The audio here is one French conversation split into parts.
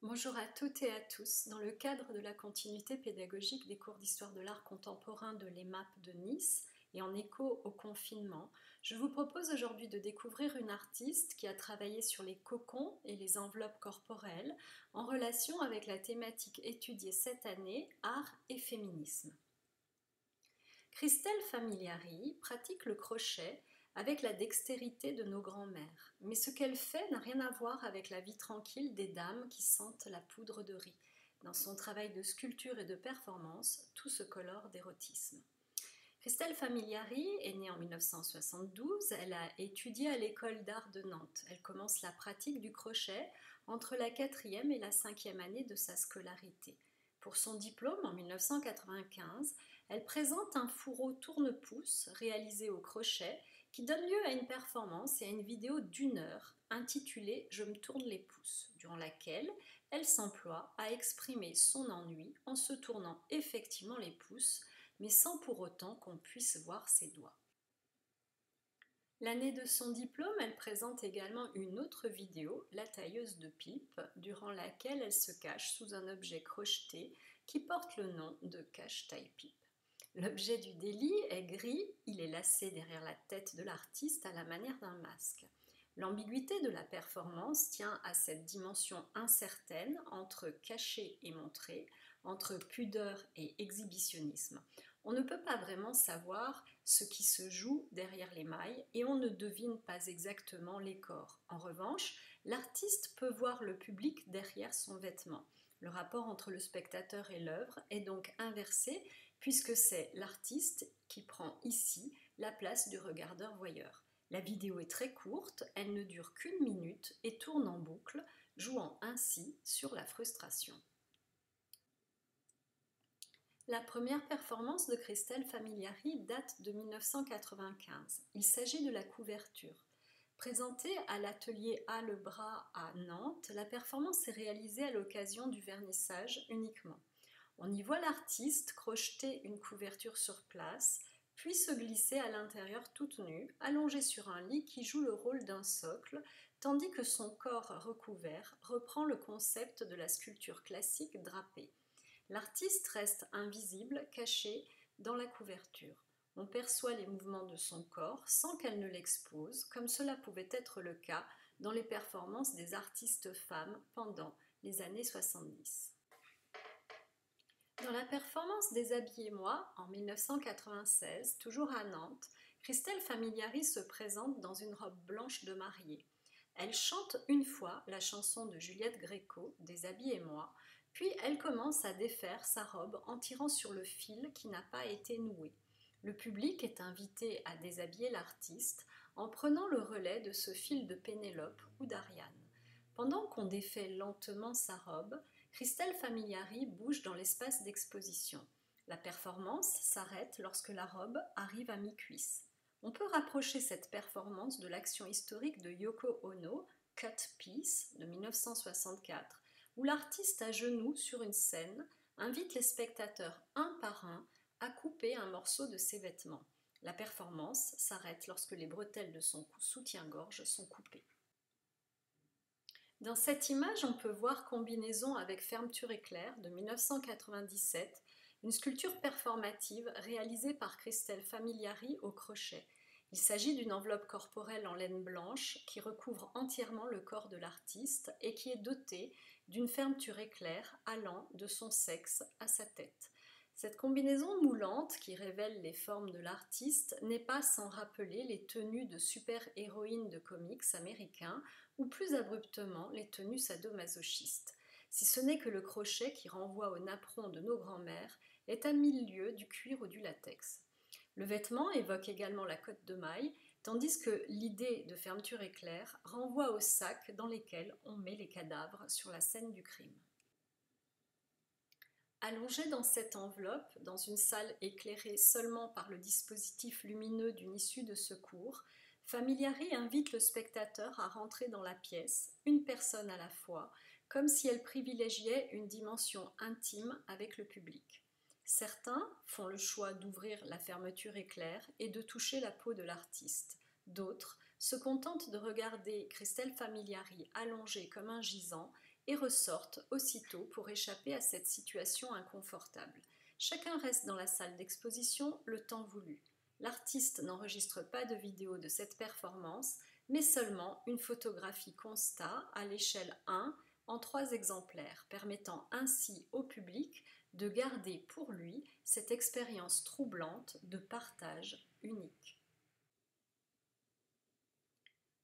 Bonjour à toutes et à tous. Dans le cadre de la continuité pédagogique des cours d'histoire de l'art contemporain de l'EMAP de Nice et en écho au confinement, je vous propose aujourd'hui de découvrir une artiste qui a travaillé sur les cocons et les enveloppes corporelles en relation avec la thématique étudiée cette année, art et féminisme. Christelle Famigliari pratique le crochet avec la dextérité de nos grands-mères. Mais ce qu'elle fait n'a rien à voir avec la vie tranquille des dames qui sentent la poudre de riz. Dans son travail de sculpture et de performance, tout se colore d'érotisme. Christelle Famigliari est née en 1972, elle a étudié à l'école d'art de Nantes. Elle commence la pratique du crochet entre la 4e et la 5e année de sa scolarité. Pour son diplôme en 1995, elle présente un fourreau tourne-pouce réalisé au crochet qui donne lieu à une performance et à une vidéo d'1 heure intitulée « Je me tourne les pouces », durant laquelle elle s'emploie à exprimer son ennui en se tournant effectivement les pouces, mais sans pour autant qu'on puisse voir ses doigts. L'année de son diplôme, elle présente également une autre vidéo, La tailleuse de pipe, durant laquelle elle se cache sous un objet crocheté qui porte le nom de cache-taille-pipe. L'objet du délit est gris, il est lacé derrière la tête de l'artiste à la manière d'un masque. L'ambiguïté de la performance tient à cette dimension incertaine entre caché et montré, entre pudeur et exhibitionnisme. On ne peut pas vraiment savoir ce qui se joue derrière les mailles et on ne devine pas exactement les corps. En revanche, l'artiste peut voir le public derrière son vêtement. Le rapport entre le spectateur et l'œuvre est donc inversé puisque c'est l'artiste qui prend ici la place du regardeur-voyeur. La vidéo est très courte, elle ne dure qu'1 minute et tourne en boucle, jouant ainsi sur la frustration. La première performance de Christelle Famigliari date de 1995. Il s'agit de la couverture. Présentée à l'atelier A Le Bras à Nantes, la performance est réalisée à l'occasion du vernissage uniquement. On y voit l'artiste crocheter une couverture sur place, puis se glisser à l'intérieur toute nue, allongée sur un lit qui joue le rôle d'un socle, tandis que son corps recouvert reprend le concept de la sculpture classique drapée. L'artiste reste invisible, caché dans la couverture. On perçoit les mouvements de son corps sans qu'elle ne l'expose, comme cela pouvait être le cas dans les performances des artistes femmes pendant les années 70. Dans la performance Déshabillez-moi, en 1996, toujours à Nantes, Christelle Famigliari se présente dans une robe blanche de mariée. Elle chante une fois la chanson de Juliette Gréco, Déshabillez-moi, puis elle commence à défaire sa robe en tirant sur le fil qui n'a pas été noué. Le public est invité à déshabiller l'artiste en prenant le relais de ce fil de Pénélope ou d'Ariane. Pendant qu'on défait lentement sa robe, Christelle Famigliari bouge dans l'espace d'exposition. La performance s'arrête lorsque la robe arrive à mi-cuisse. On peut rapprocher cette performance de l'action historique de Yoko Ono, Cut Piece, de 1964, où l'artiste à genoux sur une scène invite les spectateurs un par un à couper un morceau de ses vêtements. La performance s'arrête lorsque les bretelles de son soutien-gorge sont coupées. Dans cette image, on peut voir Combinaison avec fermeture éclair de 1997, une sculpture performative réalisée par Christelle Famigliari au crochet. Il s'agit d'une enveloppe corporelle en laine blanche qui recouvre entièrement le corps de l'artiste et qui est dotée d'une fermeture éclair allant de son sexe à sa tête. Cette combinaison moulante qui révèle les formes de l'artiste n'est pas sans rappeler les tenues de super-héroïnes de comics américains ou plus abruptement les tenues sadomasochistes. Si ce n'est que le crochet qui renvoie au napperon de nos grands-mères est à 1000 lieues du cuir ou du latex. Le vêtement évoque également la cotte de maille, tandis que l'idée de fermeture éclair renvoie aux sacs dans lesquels on met les cadavres sur la scène du crime. Allongée dans cette enveloppe, dans une salle éclairée seulement par le dispositif lumineux d'une issue de secours, Famigliari invite le spectateur à rentrer dans la pièce, une personne à la fois, comme si elle privilégiait une dimension intime avec le public. Certains font le choix d'ouvrir la fermeture éclair et de toucher la peau de l'artiste. D'autres se contentent de regarder Christelle Famigliari allongée comme un gisant et ressortent aussitôt pour échapper à cette situation inconfortable. Chacun reste dans la salle d'exposition le temps voulu. L'artiste n'enregistre pas de vidéo de cette performance, mais seulement une photographie constat à l'échelle 1 en 3 exemplaires, permettant ainsi au public de garder pour lui cette expérience troublante de partage unique.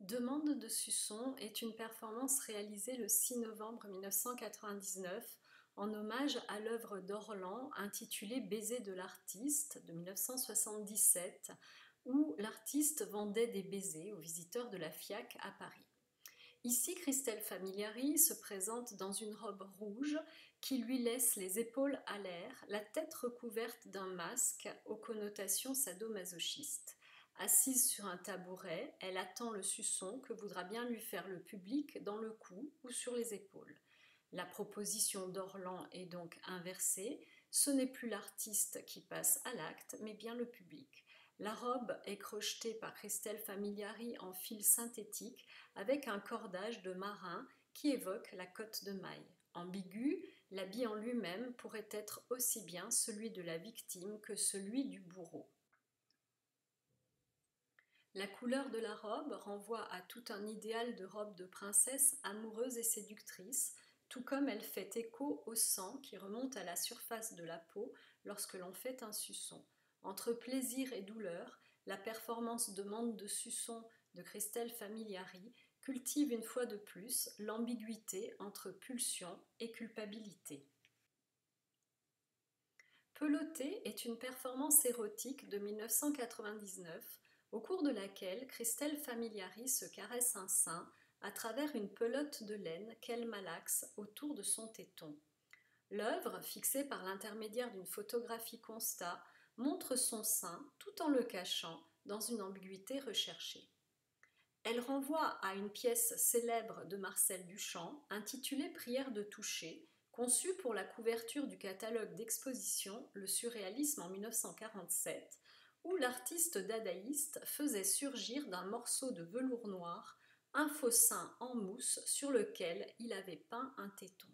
Demande de Susson est une performance réalisée le 6 novembre 1999 en hommage à l'œuvre d'Orlan intitulée Baiser de l'artiste de 1977, où l'artiste vendait des baisers aux visiteurs de la FIAC à Paris. Ici, Christelle Famigliari se présente dans une robe rouge qui lui laisse les épaules à l'air, la tête recouverte d'un masque aux connotations sadomasochistes. Assise sur un tabouret, elle attend le suçon que voudra bien lui faire le public dans le cou ou sur les épaules. La proposition d'Orlan est donc inversée, ce n'est plus l'artiste qui passe à l'acte, mais bien le public. La robe est crochetée par Christelle Famigliari en fil synthétique avec un cordage de marin qui évoque la cotte de maille. Ambigu, l'habit en lui-même pourrait être aussi bien celui de la victime que celui du bourreau. La couleur de la robe renvoie à tout un idéal de robe de princesse amoureuse et séductrice, tout comme elle fait écho au sang qui remonte à la surface de la peau lorsque l'on fait un suçon. Entre plaisir et douleur, la performance Demande de Susson de Christelle Famigliari cultive une fois de plus l'ambiguïté entre pulsion et culpabilité. Peloté est une performance érotique de 1999 au cours de laquelle Christelle Famigliari se caresse un sein à travers une pelote de laine qu'elle malaxe autour de son téton. L'œuvre, fixée par l'intermédiaire d'une photographie constat, montre son sein tout en le cachant dans une ambiguïté recherchée. Elle renvoie à une pièce célèbre de Marcel Duchamp intitulée Prière de toucher, conçue pour la couverture du catalogue d'exposition Le Surréalisme en 1947, où l'artiste dadaïste faisait surgir d'un morceau de velours noir un faux sein en mousse sur lequel il avait peint un téton.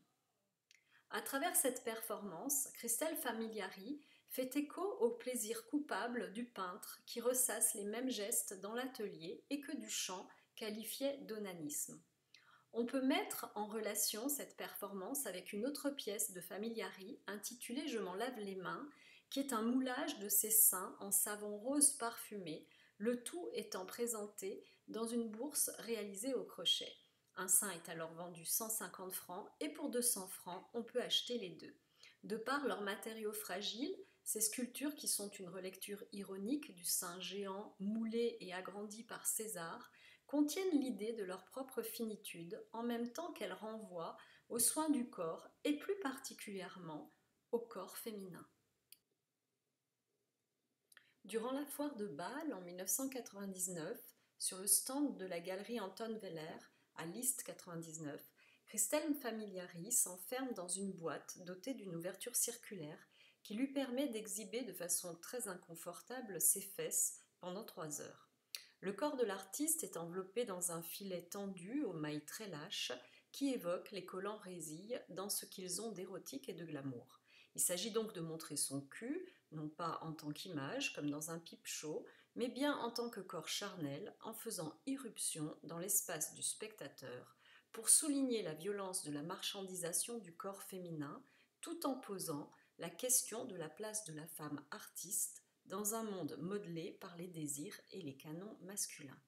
À travers cette performance, Christelle Famigliari fait écho au plaisir coupable du peintre qui ressasse les mêmes gestes dans l'atelier et que Duchamp qualifiait d'onanisme. On peut mettre en relation cette performance avec une autre pièce de Famigliari intitulée Je m'en lave les mains, qui est un moulage de ses seins en savon rose parfumé, le tout étant présenté dans une bourse réalisée au crochet. Un sein est alors vendu 150 francs et pour 200 francs, on peut acheter les deux. De par leurs matériaux fragiles, ces sculptures, qui sont une relecture ironique du sein géant moulé et agrandi par César, contiennent l'idée de leur propre finitude en même temps qu'elles renvoient aux soins du corps et plus particulièrement au corps féminin. Durant la foire de Bâle en 1999, sur le stand de la galerie Anton Weller, à List 99, Christelle Famigliari s'enferme dans une boîte dotée d'une ouverture circulaire qui lui permet d'exhiber de façon très inconfortable ses fesses pendant 3 heures. Le corps de l'artiste est enveloppé dans un filet tendu aux mailles très lâches qui évoque les collants résilles dans ce qu'ils ont d'érotique et de glamour. Il s'agit donc de montrer son cul, non pas en tant qu'image, comme dans un pipe show, mais bien en tant que corps charnel, en faisant irruption dans l'espace du spectateur, pour souligner la violence de la marchandisation du corps féminin, tout en posant la question de la place de la femme artiste dans un monde modelé par les désirs et les canons masculins.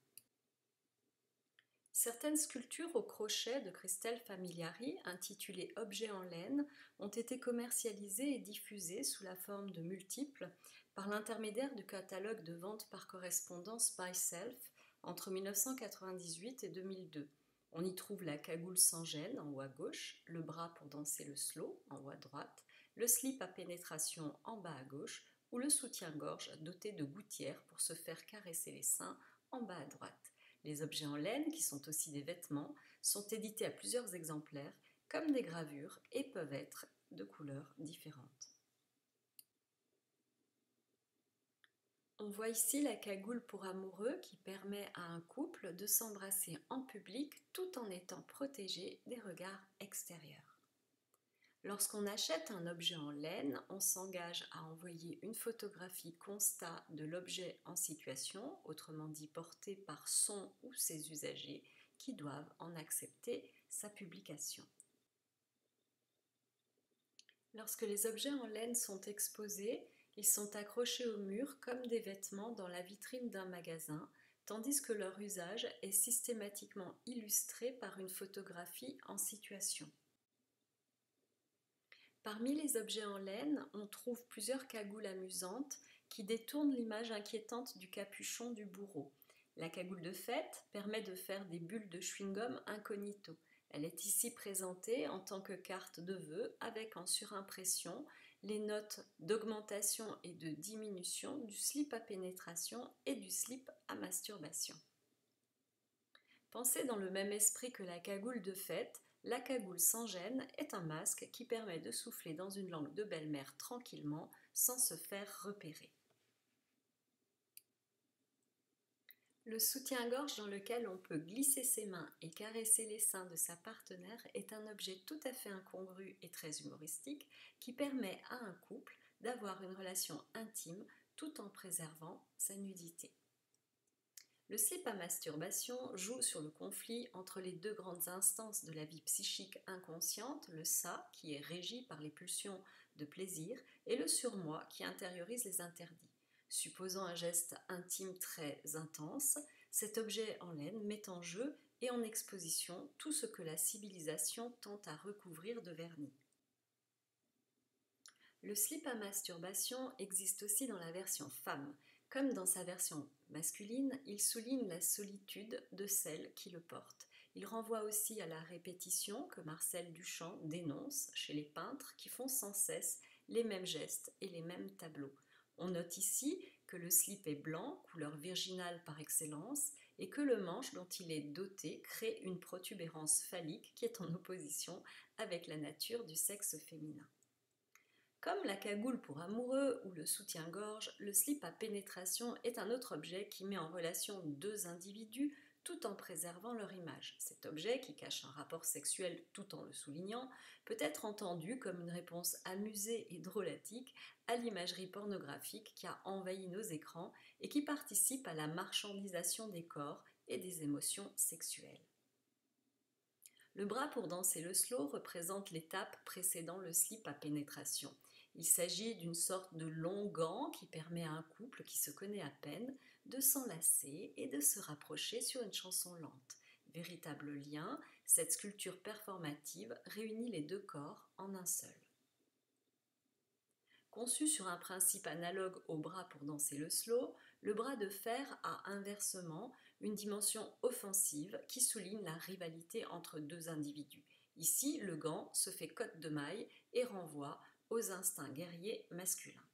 Certaines sculptures au crochet de Christelle Famigliari, intitulées Objets en laine, ont été commercialisées et diffusées sous la forme de multiples par l'intermédiaire du catalogue de vente par correspondance By Self entre 1998 et 2002. On y trouve la cagoule sans gêne en haut à gauche, le bras pour danser le slow en haut à droite, le slip à pénétration en bas à gauche ou le soutien-gorge doté de gouttières pour se faire caresser les seins en bas à droite. Les objets en laine, qui sont aussi des vêtements, sont édités à plusieurs exemplaires, comme des gravures, et peuvent être de couleurs différentes. On voit ici la cagoule pour amoureux qui permet à un couple de s'embrasser en public tout en étant protégé des regards extérieurs. Lorsqu'on achète un objet en laine, on s'engage à envoyer une photographie constat de l'objet en situation, autrement dit porté par son ou ses usagers, qui doivent en accepter sa publication. Lorsque les objets en laine sont exposés, ils sont accrochés au mur comme des vêtements dans la vitrine d'un magasin, tandis que leur usage est systématiquement illustré par une photographie en situation. Parmi les objets en laine, on trouve plusieurs cagoules amusantes qui détournent l'image inquiétante du capuchon du bourreau. La cagoule de fête permet de faire des bulles de chewing-gum incognito. Elle est ici présentée en tant que carte de vœux avec en surimpression les notes d'augmentation et de diminution du slip à pénétration et du slip à masturbation. Pensée dans le même esprit que la cagoule de fête, la cagoule sans gêne est un masque qui permet de souffler dans une langue de belle-mère tranquillement sans se faire repérer. Le soutien-gorge dans lequel on peut glisser ses mains et caresser les seins de sa partenaire est un objet tout à fait incongru et très humoristique qui permet à un couple d'avoir une relation intime tout en préservant sa nudité. Le slip à masturbation joue sur le conflit entre les deux grandes instances de la vie psychique inconsciente, le ça qui est régi par les pulsions de plaisir et le surmoi qui intériorise les interdits. Supposant un geste intime très intense, cet objet en laine met en jeu et en exposition tout ce que la civilisation tente à recouvrir de vernis. Le slip à masturbation existe aussi dans la version femme. Comme dans sa version masculine, il souligne la solitude de celle qui le porte. Il renvoie aussi à la répétition que Marcel Duchamp dénonce chez les peintres qui font sans cesse les mêmes gestes et les mêmes tableaux. On note ici que le slip est blanc, couleur virginale par excellence, et que le manche dont il est doté crée une protubérance phallique qui est en opposition avec la nature du sexe féminin. Comme la cagoule pour amoureux ou le soutien-gorge, le slip à pénétration est un autre objet qui met en relation deux individus tout en préservant leur image. Cet objet, qui cache un rapport sexuel tout en le soulignant, peut être entendu comme une réponse amusée et drôlatique à l'imagerie pornographique qui a envahi nos écrans et qui participe à la marchandisation des corps et des émotions sexuelles. Le bras pour danser le slow représente l'étape précédant le slip à pénétration. Il s'agit d'une sorte de long gant qui permet à un couple qui se connaît à peine de s'enlacer et de se rapprocher sur une chanson lente. Véritable lien, cette sculpture performative réunit les deux corps en un seul. Conçu sur un principe analogue au bras pour danser le slow, le bras de fer a inversement une dimension offensive qui souligne la rivalité entre deux individus. Ici, le gant se fait cotte de maille et renvoie aux instincts guerriers masculins.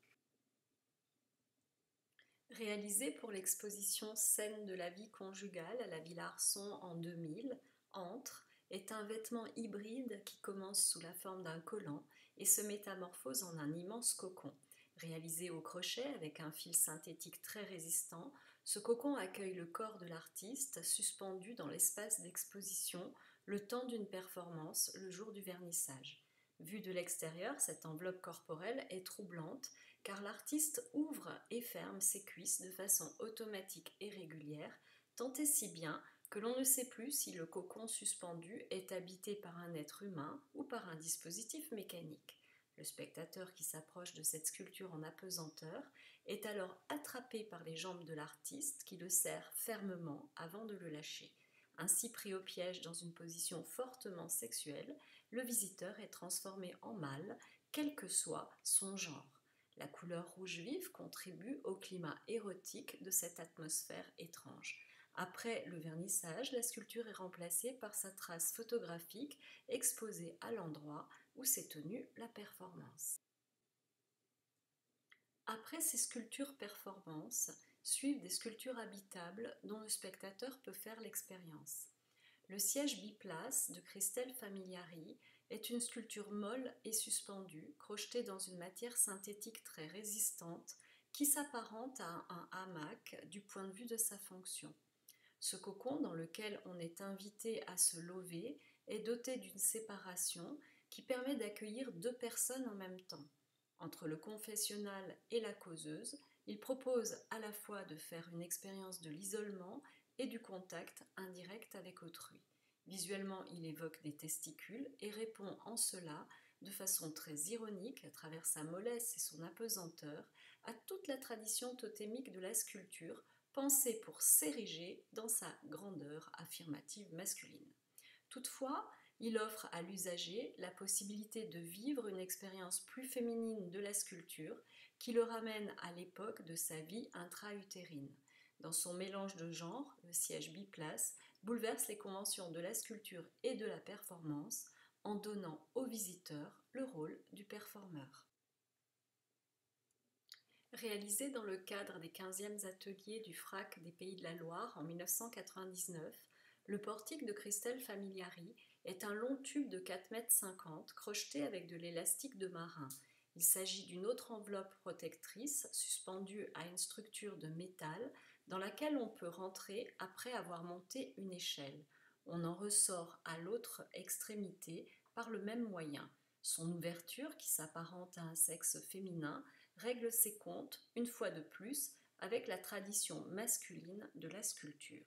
Réalisé pour l'exposition Scènes de la vie conjugale à la Villa Arson en 2000, Entre est un vêtement hybride qui commence sous la forme d'un collant et se métamorphose en un immense cocon. Réalisé au crochet avec un fil synthétique très résistant, ce cocon accueille le corps de l'artiste suspendu dans l'espace d'exposition le temps d'une performance le jour du vernissage. Vue de l'extérieur, cette enveloppe corporelle est troublante car l'artiste ouvre et ferme ses cuisses de façon automatique et régulière, tant et si bien que l'on ne sait plus si le cocon suspendu est habité par un être humain ou par un dispositif mécanique. Le spectateur qui s'approche de cette sculpture en apesanteur est alors attrapé par les jambes de l'artiste qui le serre fermement avant de le lâcher. Ainsi pris au piège dans une position fortement sexuelle, le visiteur est transformé en mâle, quel que soit son genre. La couleur rouge vif contribue au climat érotique de cette atmosphère étrange. Après le vernissage, la sculpture est remplacée par sa trace photographique exposée à l'endroit où s'est tenue la performance. Après ces sculptures performances, suivent des sculptures habitables dont le spectateur peut faire l'expérience. Le siège biplace de Christelle Famigliari est une sculpture molle et suspendue, crochetée dans une matière synthétique très résistante qui s'apparente à un hamac du point de vue de sa fonction. Ce cocon dans lequel on est invité à se lever est doté d'une séparation qui permet d'accueillir 2 personnes en même temps. Entre le confessionnal et la causeuse, il propose à la fois de faire une expérience de l'isolement et du contact indirect avec autrui. Visuellement, il évoque des testicules et répond en cela, de façon très ironique, à travers sa mollesse et son apesanteur, à toute la tradition totémique de la sculpture, pensée pour s'ériger dans sa grandeur affirmative masculine. Toutefois, il offre à l'usager la possibilité de vivre une expérience plus féminine de la sculpture qui le ramène à l'époque de sa vie intra-utérine. Dans son mélange de genres, le siège biplace bouleverse les conventions de la sculpture et de la performance en donnant au visiteur le rôle du performeur. Réalisé dans le cadre des 15e ateliers du FRAC des Pays de la Loire en 1999, le portique de Christelle Famigliari est un long tube de 4,50 m crocheté avec de l'élastique de marin. Il s'agit d'une autre enveloppe protectrice suspendue à une structure de métal dans laquelle on peut rentrer après avoir monté une échelle. On en ressort à l'autre extrémité par le même moyen. Son ouverture, qui s'apparente à un sexe féminin, règle ses comptes, une fois de plus, avec la tradition masculine de la sculpture.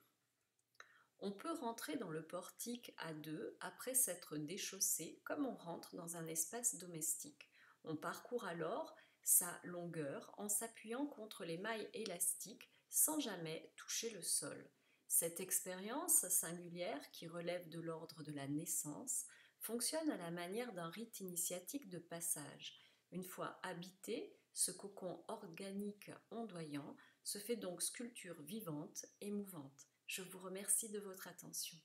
On peut rentrer dans le portique à deux après s'être déchaussé comme on rentre dans un espace domestique. On parcourt alors sa longueur en s'appuyant contre les mailles élastiques sans jamais toucher le sol. Cette expérience singulière qui relève de l'ordre de la naissance fonctionne à la manière d'un rite initiatique de passage. Une fois habité, ce cocon organique ondoyant se fait donc sculpture vivante et mouvante. Je vous remercie de votre attention.